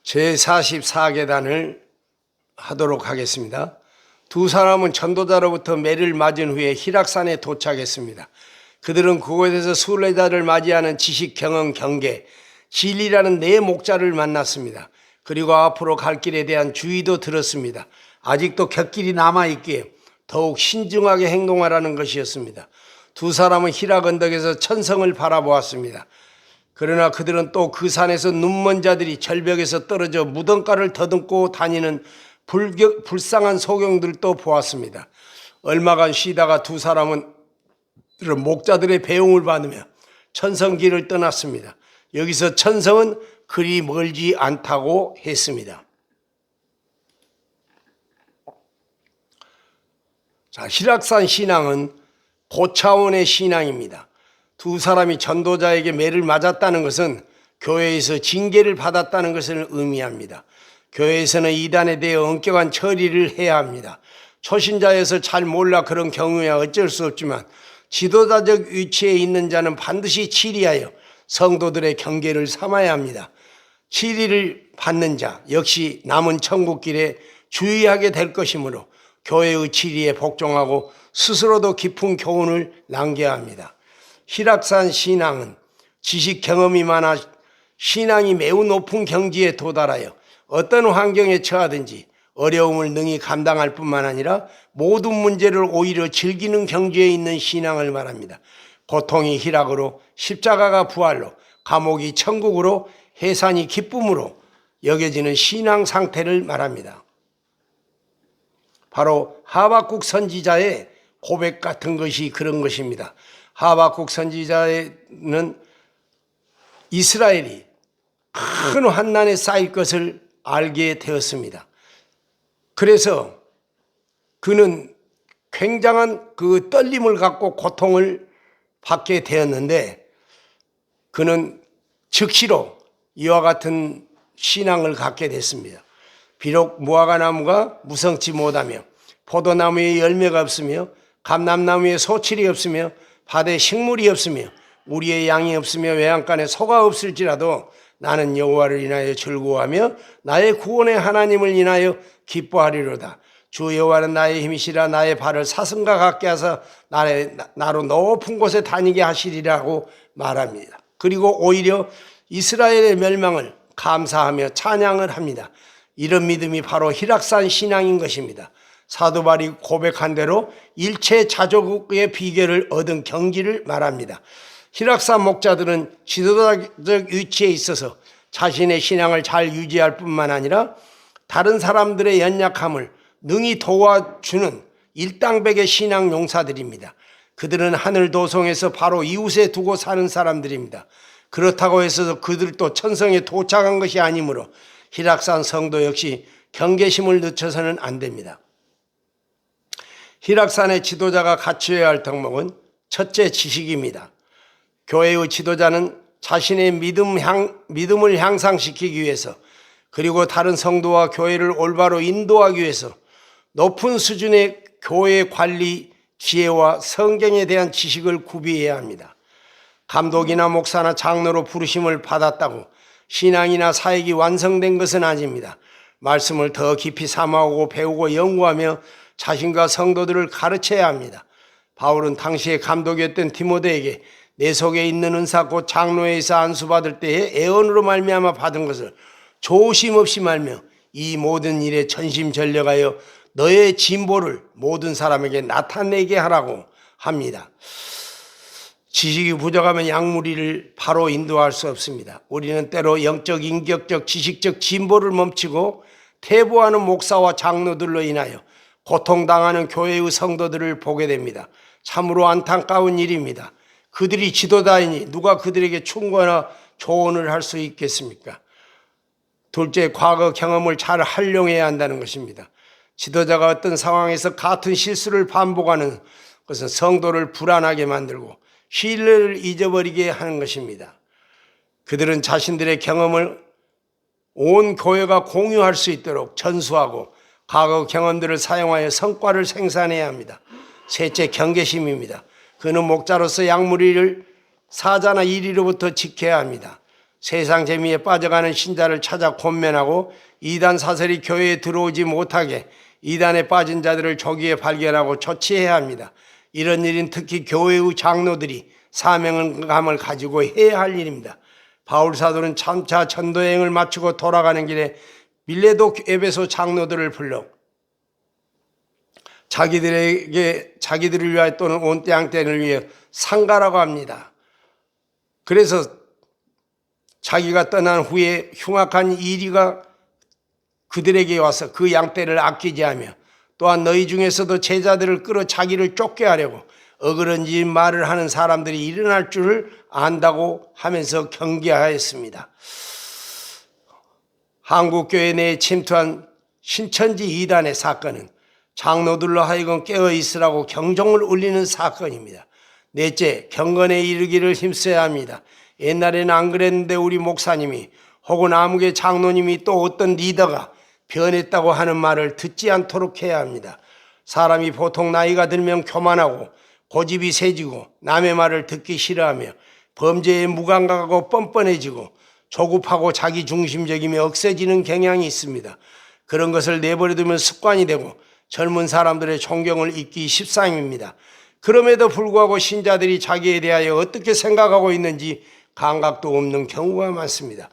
제44계단을 하도록 하겠습니다. 두 사람은 전도자로부터 매를 맞은 후에 희락산에 도착했습니다. 그들은 그곳에서 순례자를 맞이하는 지식, 경험, 경계, 진리라는 네 목자를 만났습니다. 그리고 앞으로 갈 길에 대한 주의도 들었습니다. 아직도 곁길이 남아있기에 더욱 신중하게 행동하라는 것이었습니다. 두 사람은 희락 언덕에서 천성을 바라보았습니다. 그러나 그들은 또 그 산에서 눈먼 자들이 절벽에서 떨어져 무덤가를 더듬고 다니는 불쌍한 소경들도 보았습니다. 얼마간 쉬다가 두 사람은 목자들의 배웅을 받으며 천성길을 떠났습니다. 여기서 천성은 그리 멀지 않다고 했습니다. 자, 희락산 신앙은 고차원의 신앙입니다. 두 사람이 전도자에게 매를 맞았다는 것은 교회에서 징계를 받았다는 것을 의미합니다. 교회에서는 이단에 대해 엄격한 처리를 해야 합니다. 초신자여서 잘 몰라 그런 경우야 어쩔 수 없지만 지도자적 위치에 있는 자는 반드시 치리하여 성도들의 경계를 삼아야 합니다. 치리를 받는 자 역시 남은 천국길에 주의하게 될 것이므로 교회의 치리에 복종하고 스스로도 깊은 교훈을 남겨야 합니다. 희락산 신앙은 지식 경험이 많아 신앙이 매우 높은 경지에 도달하여 어떤 환경에 처하든지 어려움을 능히 감당할 뿐만 아니라 모든 문제를 오히려 즐기는 경지에 있는 신앙을 말합니다. 고통이 희락으로, 십자가가 부활로, 감옥이 천국으로, 해산이 기쁨으로 여겨지는 신앙 상태를 말합니다. 바로 하박국 선지자의 고백 같은 것이 그런 것입니다. 하박국 선지자는 이스라엘이 큰 환난에 쌓일 것을 알게 되었습니다. 그래서 그는 굉장한 그 떨림을 갖고 고통을 받게 되었는데 그는 즉시로 이와 같은 신앙을 갖게 됐습니다. 비록 무화과나무가 무성치 못하며 포도나무에 열매가 없으며 감람나무에 소출이 없으며 밭에 식물이 없으며 우리의 양이 없으며 외양간에 소가 없을지라도 나는 여호와를 인하여 즐거워하며 나의 구원의 하나님을 인하여 기뻐하리로다. 주 여호와는 나의 힘이시라. 나의 발을 사슴과 같게 하사 나로 높은 곳에 다니게 하시리라고 말합니다. 그리고 오히려 이스라엘의 멸망을 감사하며 찬양을 합니다. 이런 믿음이 바로 희락산 신앙인 것입니다. 사도 바울이 고백한 대로 일체 자족의 비결을 얻은 경지를 말합니다. 희락산 목자들은 지도자적 위치에 있어서 자신의 신앙을 잘 유지할 뿐만 아니라 다른 사람들의 연약함을 능히 도와주는 일당백의 신앙 용사들입니다. 그들은 하늘 도성에서 바로 이웃에 두고 사는 사람들입니다. 그렇다고 해서 그들도 천성에 도착한 것이 아니므로 희락산 성도 역시 경계심을 늦춰서는 안 됩니다. 희락산의 지도자가 갖춰야 할 덕목은 첫째, 지식입니다. 교회의 지도자는 자신의 믿음을 향상시키기 위해서 그리고 다른 성도와 교회를 올바로 인도하기 위해서 높은 수준의 교회 관리 지혜와 성경에 대한 지식을 구비해야 합니다. 감독이나 목사나 장로로 부르심을 받았다고 신앙이나 사역이 완성된 것은 아닙니다. 말씀을 더 깊이 삼아오고 배우고 연구하며 자신과 성도들을 가르쳐야 합니다. 바울은 당시의 감독이었던 디모데에게 내 속에 있는 은사 곧 장로회에서 안수받을 때에 애언으로 말미암아 받은 것을 조심 없이 말며 이 모든 일에 전심전력하여 너의 진보를 모든 사람에게 나타내게 하라고 합니다. 지식이 부족하면 약무리를 바로 인도할 수 없습니다. 우리는 때로 영적, 인격적, 지식적 진보를 멈추고 퇴보하는 목사와 장로들로 인하여 고통당하는 교회의 성도들을 보게 됩니다. 참으로 안타까운 일입니다. 그들이 지도자이니 누가 그들에게 충고나 조언을 할 수 있겠습니까? 둘째, 과거 경험을 잘 활용해야 한다는 것입니다. 지도자가 어떤 상황에서 같은 실수를 반복하는 것은 성도를 불안하게 만들고 신뢰를 잊어버리게 하는 것입니다. 그들은 자신들의 경험을 온 교회가 공유할 수 있도록 전수하고 과거 경험들을 사용하여 성과를 생산해야 합니다. 셋째, 경계심입니다. 그는 목자로서 약무리를 사자나 이리로부터 지켜야 합니다. 세상 재미에 빠져가는 신자를 찾아 권면하고 이단 사설이 교회에 들어오지 못하게 이단에 빠진 자들을 조기에 발견하고 조치해야 합니다. 이런 일은 특히 교회의 장로들이 사명감을 가지고 해야 할 일입니다. 바울 사도는 참차 전도여행을 마치고 돌아가는 길에 밀레도 에베소 장로들을 불러 자기들을 위하여 또는 온 땅을 위해 상가라고 합니다. 그래서 자기가 떠난 후에 흉악한 이리가 그들에게 와서 그 양떼를 아끼지 하며 또한 너희 중에서도 제자들을 끌어 자기를 쫓게 하려고 어그런지 말을 하는 사람들이 일어날 줄을 안다고 하면서 경계하였습니다. 한국교회 내에 침투한 신천지 이단의 사건은 장로들로 하여금 깨어 있으라고 경종을 울리는 사건입니다. 넷째, 경건에 이르기를 힘써야 합니다. 옛날에는 안 그랬는데 우리 목사님이 혹은 아무개 장로님이 또 어떤 리더가 변했다고 하는 말을 듣지 않도록 해야 합니다. 사람이 보통 나이가 들면 교만하고 고집이 세지고 남의 말을 듣기 싫어하며 범죄에 무감각하고 뻔뻔해지고 조급하고 자기중심적이며 억세지는 경향이 있습니다. 그런 것을 내버려두면 습관이 되고 젊은 사람들의 존경을 잊기 십상입니다. 그럼에도 불구하고 신자들이 자기에 대하여 어떻게 생각하고 있는지 감각도 없는 경우가 많습니다.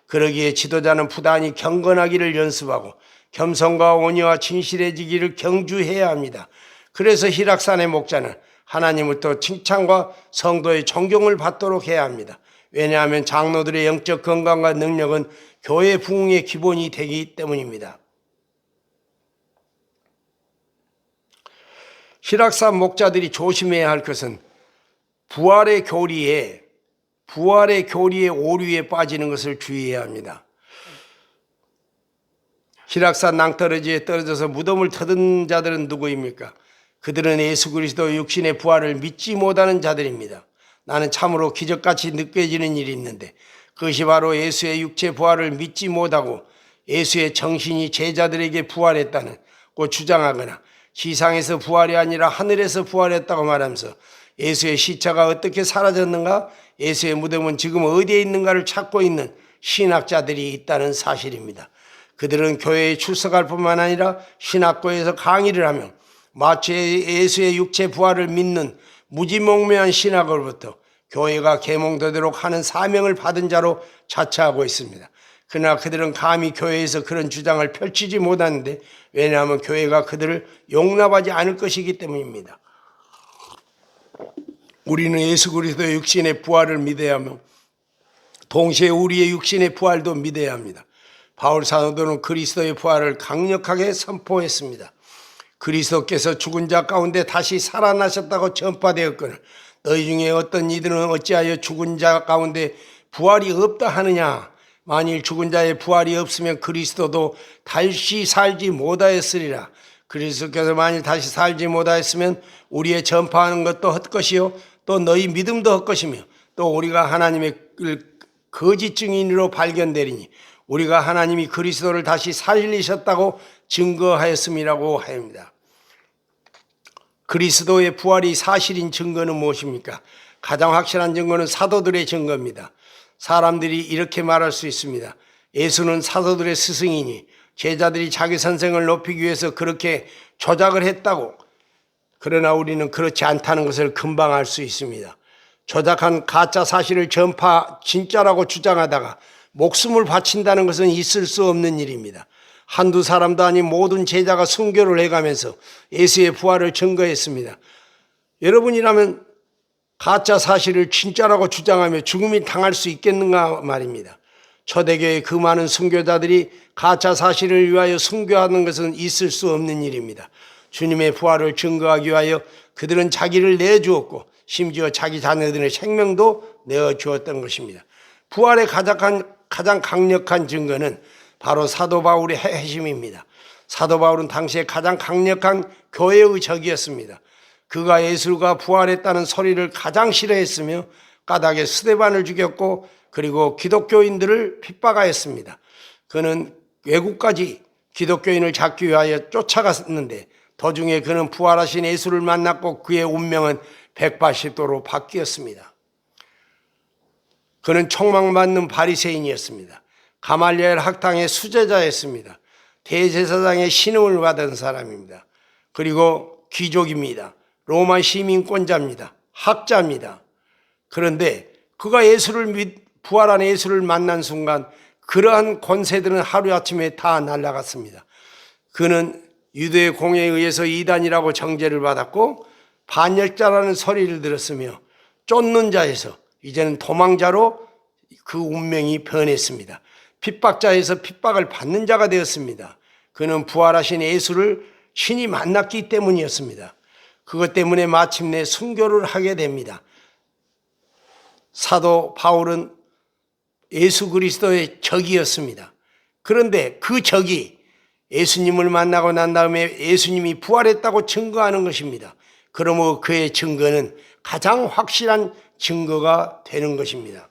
그러기에 지도자는 부단히 경건하기를 연습하고 겸손과 온유와 진실해지기를 경주해야 합니다. 그래서 히락산의 목자는 하나님부터 칭찬과 성도의 존경을 받도록 해야 합니다. 왜냐하면 장로들의 영적 건강과 능력은 교회 부흥의 기본이 되기 때문입니다. 히락산 목자들이 조심해야 할 것은 부활의 교리에 오류에 빠지는 것을 주의해야 합니다. 히락산 낭떠러지에 떨어져서 무덤을 터든 자들은 누구입니까? 그들은 예수 그리스도 육신의 부활을 믿지 못하는 자들입니다. 나는 참으로 기적같이 느껴지는 일이 있는데 그것이 바로 예수의 육체 부활을 믿지 못하고 예수의 정신이 제자들에게 부활했다는 고 주장하거나 지상에서 부활이 아니라 하늘에서 부활했다고 말하면서 예수의 시체가 어떻게 사라졌는가, 예수의 무덤은 지금 어디에 있는가를 찾고 있는 신학자들이 있다는 사실입니다. 그들은 교회에 출석할 뿐만 아니라 신학교에서 강의를 하며 마치 예수의 육체 부활을 믿는 무지몽매한 신학으로부터 교회가 계몽되도록 하는 사명을 받은 자로 자처하고 있습니다. 그러나 그들은 감히 교회에서 그런 주장을 펼치지 못하는데 왜냐하면 교회가 그들을 용납하지 않을 것이기 때문입니다. 우리는 예수 그리스도의 육신의 부활을 믿어야 하며 동시에 우리의 육신의 부활도 믿어야 합니다. 바울 사도는 그리스도의 부활을 강력하게 선포했습니다. 그리스도께서 죽은 자 가운데 다시 살아나셨다고 전파되었거늘 너희 중에 어떤 이들은 어찌하여 죽은 자 가운데 부활이 없다 하느냐. 만일 죽은 자의 부활이 없으면 그리스도도 다시 살지 못하였으리라. 그리스도께서 만일 다시 살지 못하였으면 우리의 전파하는 것도 헛것이요 또 너희 믿음도 헛것이며 또 우리가 하나님의 거짓 증인으로 발견되리니 우리가 하나님이 그리스도를 다시 살리셨다고 증거하였음이라고 하옵니다. 그리스도의 부활이 사실인 증거는 무엇입니까? 가장 확실한 증거는 사도들의 증거입니다. 사람들이 이렇게 말할 수 있습니다. 예수는 사도들의 스승이니 제자들이 자기 선생을 높이기 위해서 그렇게 조작을 했다고. 그러나 우리는 그렇지 않다는 것을 금방 알 수 있습니다. 조작한 가짜 사실을 진짜라고 주장하다가 목숨을 바친다는 것은 있을 수 없는 일입니다. 한두 사람도 아닌 모든 제자가 순교를 해가면서 예수의 부활을 증거했습니다. 여러분이라면 가짜 사실을 진짜라고 주장하며 죽음이 당할 수 있겠는가 말입니다. 초대교회의 그 많은 순교자들이 가짜 사실을 위하여 순교하는 것은 있을 수 없는 일입니다. 주님의 부활을 증거하기 위하여 그들은 자기를 내주었고 심지어 자기 자녀들의 생명도 내어주었던 것입니다. 부활의 가장 강력한 증거는 바로 사도 바울의 회심입니다. 사도 바울은 당시에 가장 강력한 교회의 적이었습니다. 그가 예수가 부활했다는 소리를 가장 싫어했으며 까닭에 스데반을 죽였고 그리고 기독교인들을 핍박하였습니다. 그는 외국까지 기독교인을 잡기 위하여 쫓아갔는데 도중에 그는 부활하신 예수를 만났고 그의 운명은 180도로 바뀌었습니다. 그는 총망받는 바리새인이었습니다. 가말리엘 학당의 수제자였습니다. 대제사장의 신임을 받은 사람입니다. 그리고 귀족입니다. 로마 시민권자입니다. 학자입니다. 그런데 그가 부활한 예수를 만난 순간 그러한 권세들은 하루아침에 다 날아갔습니다. 그는 유대 공회에 의해서 이단이라고 정죄를 받았고 반역자라는 소리를 들었으며 쫓는 자에서 이제는 도망자로 그 운명이 변했습니다. 핍박자에서 핍박을 받는 자가 되었습니다. 그는 부활하신 예수를 신이 만났기 때문이었습니다. 그것 때문에 마침내 순교를 하게 됩니다. 사도 바울은 예수 그리스도의 적이었습니다. 그런데 그 적이 예수님을 만나고 난 다음에 예수님이 부활했다고 증거하는 것입니다. 그러므로 그의 증거는 가장 확실한 증거가 되는 것입니다.